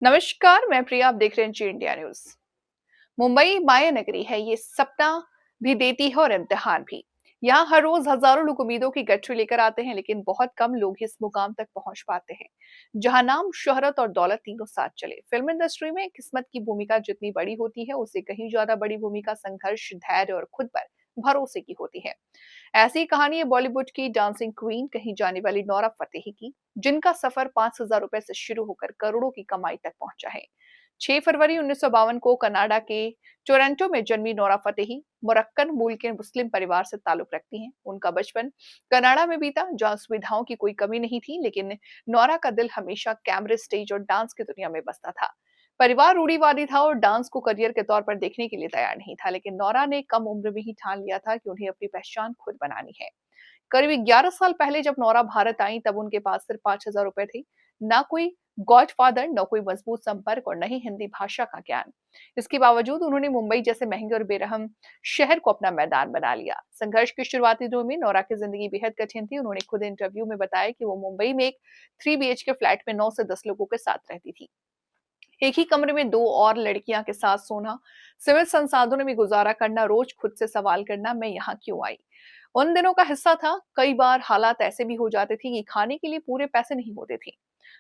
नमस्कार, मैं प्रिया, आप देख रहे हैं जी इंडिया न्यूज़। मुंबई माया नगरी है, ये सपना भी देती है और इम्तिहान भी। यहाँ हर रोज हजारों लोग उम्मीदों की गठरी लेकर आते हैं, लेकिन बहुत कम लोग इस मुकाम तक पहुंच पाते हैं जहां नाम, शोहरत और दौलत तीनों साथ चले। फिल्म इंडस्ट्री में किस्मत की भूमिका जितनी बड़ी होती है, उससे कहीं ज्यादा बड़ी भूमिका संघर्ष, धैर्य और खुद पर भरोसे की होती है। ऐसी कहानी है बॉलीवुड की डांसिंग क्वीन कही जाने वाली नोरा फतेही की, जिनका सफर 5,000 रुपए से शुरू होकर करोड़ों की कमाई तक पहुंचा है। 6 फरवरी 1952 को कनाडा के टोरंटो में जन्मी नोरा फतेही मोरक्कन मूल के मुस्लिम परिवार से ताल्लुक रखती हैं। उनका बचपन कनाडा में बीता, जहां सुविधाओं की कोई कमी नहीं थी, लेकिन नोरा का दिल हमेशा कैमरे, स्टेज और डांस की दुनिया में बसता था। परिवार रूढ़िवादी था और डांस को करियर के तौर पर देखने के लिए तैयार नहीं था, लेकिन नोरा ने कम उम्र में ही ठान लिया था कि उन्हें अपनी पहचान खुद बनानी है। करीब 11 साल पहले जब नोरा भारत आई, तब उनके पास सिर्फ 5,000 रुपए थे। ना कोई गॉडफादर, न कोई मजबूत संपर्क और न ही हिंदी भाषा का ज्ञान। इसके बावजूद उन्होंने मुंबई जैसे महंगे और बेरहम शहर को अपना मैदान बना लिया। संघर्ष के शुरुआती दिनों में नोरा की जिंदगी बेहद कठिन थी। उन्होंने खुद इंटरव्यू में बताया कि वो मुंबई में एक 3 बीएचके फ्लैट में 9 से 10 लोगों के साथ रहती थी। एक ही कमरे में 2 और लड़कियां के साथ सोना, सिविल संसाधनों में गुजारा करना, रोज खुद से सवाल करना, मैं यहाँ क्यों आई? उन दिनों का हिस्सा था। कई बार हालात ऐसे भी हो जाते थे कि खाने के लिए पूरे पैसे नहीं होते थे।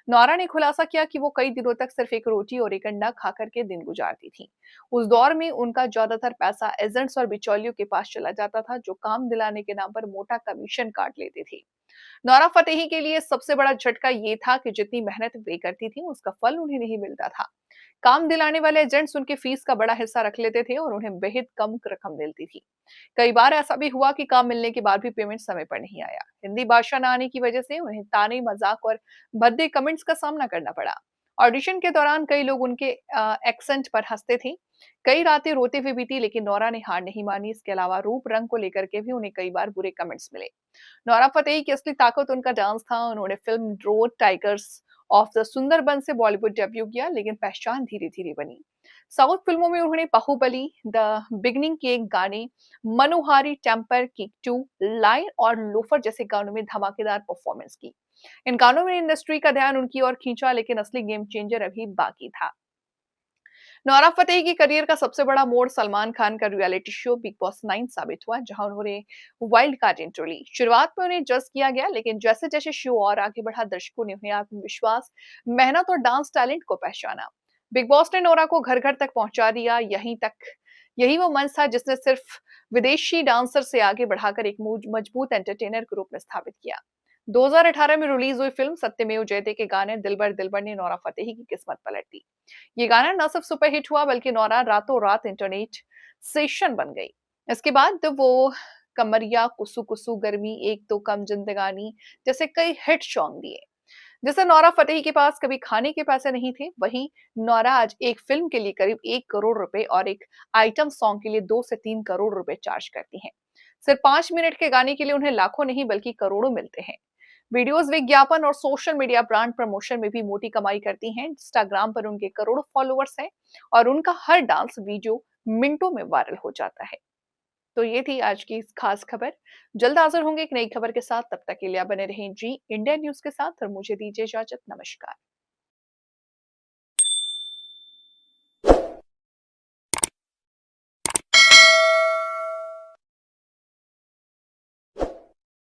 नौरा ने खुलासा किया कि वो कई दिनों तक सिर्फ एक रोटी और एक अंडा खाकर के दिन गुजारती थी। उस दौर में उनका ज्यादातर पैसा एजेंट्स और बिचौलियों के पास चला जाता था, जो काम दिलाने के नाम पर मोटा कमीशन काट लेते थे। नोरा फतेही के लिए सबसे बड़ा झटका ये था कि जितनी मेहनत वे करती थी, उसका फल उन्हें नहीं मिलता था। काम दिलाने वाले एजेंट्स उनकी फीस का बड़ा हिस्सा रख लेते थे और उन्हें बेहद कम रकम मिलती थी। कई बार ऐसा भी हुआ कि काम मिलने के बाद भी पेमेंट समय पर नहीं आया। हिंदी भाषा न आने की वजह से उन्हें ताने, मजाक और भद्दे कमेंट्स का सामना करना पड़ा। ऑडिशन के दौरान कई लोग उनके एक्सेंट पर हंसते थे। कई रातें रोते हुए बीती, लेकिन नोरा ने हार नहीं मानी। इसके अलावा रूप रंग को लेकर के भी उन्हें कई बार बुरे कमेंट्स मिले। नोरा फतेही की असली ताकत उनका डांस था। उन्होंने film road tigers of the Sundarban से बॉलीवुड डेब्यू किया, लेकिन पहचान धीरे-धीरे बनी। साउथ फिल्मों में उन्होंने बाहुबली, द बिगिनिंग के गाने, मनोहारी टेम्पर, किक 2, लाइन और लोफर जैसे गानों में धमाकेदार परफॉर्मेंस की। इन गानों में इंडस्ट्री का ध्यान उनकी ओर खींचा, लेकिन असली गेम चेंजर अभी बाकी था। नोरा फतेही की करियर का सबसे बड़ा मोड़ सलमान खान का रियलिटी शो बिग बॉस 9 साबित हुआ, जहां उन्होंने वाइल्ड कार्ड एंट्री ली। शुरुआत में उन्हें जज किया गया, लेकिन जैसे-जैसे शो और आगे बढ़ा, दर्शकों ने उन्हें आत्मविश्वास, मेहनत और डांस टैलेंट को पहचाना। बिग बॉस ने नोरा को घर-घर तक पहुंचा दिया। यही वो मंच था जिसने सिर्फ विदेशी डांसर से आगे बढ़ाकर एक मजबूत एंटरटेनर के रूप में स्थापित किया। 2018 में रिलीज हुई फिल्म सत्यमेव जयते के गाने दिलबर दिलबर ने नोरा फतेही की किस्मत पलट दी। ये गाना न सिर्फ सुपरहिट हुआ, बल्कि नोरा रातों रात इंटरनेट सेशन बन गई। इसके बाद वो कमरिया, कुसु कुसु, गर्मी, एक तो कम जिंदगानी जैसे कई हिट सॉन्ग दिए। जैसे नोरा फतेही के पास कभी खाने के पैसे नहीं थे, वहीं नोरा आज एक फिल्म के लिए करीब 1 करोड़ रुपए और एक आइटम सॉन्ग के लिए 2 से 3 करोड़ रुपए चार्ज करती हैं। सिर्फ 5 मिनट के गाने के लिए उन्हें लाखों नहीं, बल्कि करोड़ों मिलते हैं। वीडियोस, विज्ञापन और सोशल मीडिया ब्रांड प्रमोशन में भी मोटी कमाई करती हैं। इंस्टाग्राम पर उनके करोड़ों फॉलोअर्स हैं और उनका हर डांस वीडियो मिनटों में वायरल हो जाता है। तो ये थी आज की इस खास खबर। जल्द हाजिर होंगे एक नई खबर के साथ। तब तक के लिए आप बने रहें जी इंडिया न्यूज के साथ और मुझे दीजिए इजाजत। नमस्कार।